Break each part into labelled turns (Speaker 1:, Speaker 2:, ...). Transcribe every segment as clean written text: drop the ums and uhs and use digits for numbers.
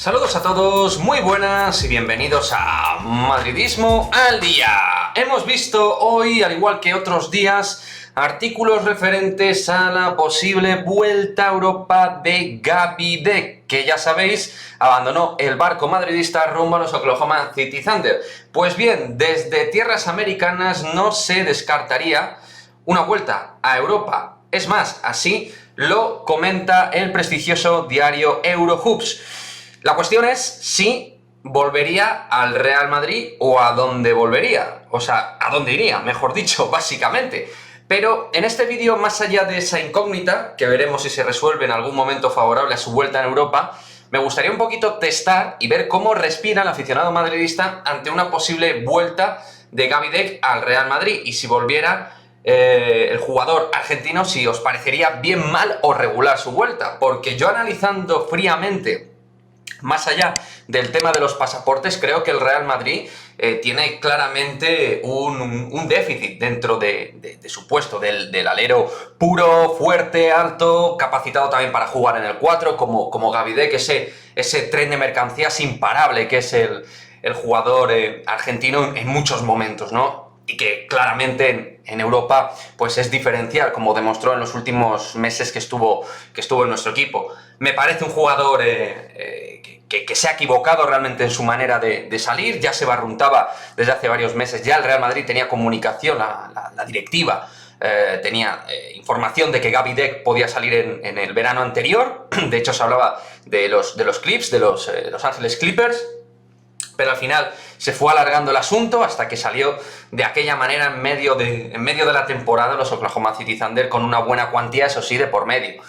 Speaker 1: Saludos a todos, muy buenas y bienvenidos a Madridismo al Día. Hemos visto hoy, al igual que otros días, artículos referentes a la posible vuelta a Europa de Gabby Deck, que ya sabéis, abandonó el barco madridista rumbo a los Oklahoma City Thunder. Pues bien, desde tierras americanas no se descartaría una vuelta a Europa. Es más, así lo comenta el prestigioso diario Eurohoops. La cuestión es si volvería al Real Madrid o a dónde volvería. O sea, a dónde iría, mejor dicho, básicamente. Pero en este vídeo, más allá de esa incógnita, que veremos si se resuelve en algún momento favorable a su vuelta en Europa, me gustaría un poquito testar y ver cómo respira el aficionado madridista ante una posible vuelta de Gabby Deck al Real Madrid. Y si volviera el jugador argentino, si os parecería bien, mal o regular su vuelta. Porque yo, analizando fríamente, más allá del tema de los pasaportes, creo que el Real Madrid tiene claramente un déficit dentro de su puesto, del alero puro, fuerte, alto, capacitado también para jugar en el 4, como Gabby Deck, ese tren de mercancías imparable que es el jugador argentino en muchos momentos, ¿no? Y que claramente en Europa pues es diferencial, como demostró en los últimos meses que estuvo en nuestro equipo. Me parece un jugador que se ha equivocado realmente en su manera de salir. Ya se barruntaba desde hace varios meses, ya el Real Madrid tenía comunicación, la directiva tenía información de que Gabby Deck podía salir en el verano anterior. De hecho, se hablaba de los Clips, de Los Ángeles Clippers, pero al final se fue alargando el asunto hasta que salió de aquella manera en medio de la temporada los Oklahoma City Thunder, con una buena cuantía, eso sí, de por medio.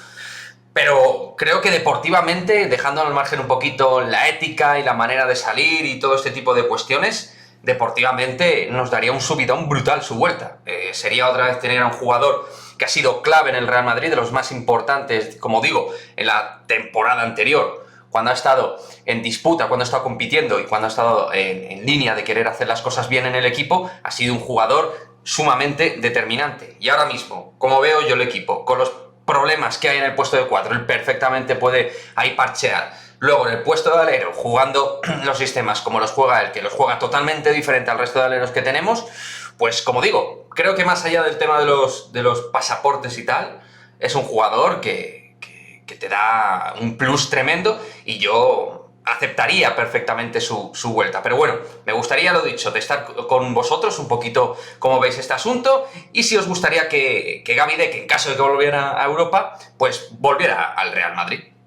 Speaker 1: Pero creo que deportivamente, dejando al margen un poquito la ética y la manera de salir y todo este tipo de cuestiones, deportivamente nos daría un subidón brutal su vuelta. Sería otra vez tener a un jugador que ha sido clave en el Real Madrid, de los más importantes, como digo, en la temporada anterior, cuando ha estado en disputa, cuando ha estado compitiendo y cuando ha estado en línea de querer hacer las cosas bien en el equipo. Ha sido un jugador sumamente determinante. Y ahora mismo, como veo yo el equipo, con los problemas que hay en el puesto de 4, él perfectamente puede ahí parchear. Luego, en el puesto de alero, jugando los sistemas como los juega él, que los juega totalmente diferente al resto de aleros que tenemos, pues como digo, creo que más allá del tema de los pasaportes y tal, es un jugador que te da un plus tremendo, y yo aceptaría perfectamente su vuelta. Pero bueno, me gustaría, lo dicho, de estar con vosotros un poquito cómo veis este asunto, y si os gustaría que Gabby Deck, en caso de que volviera a Europa, pues volviera al Real Madrid.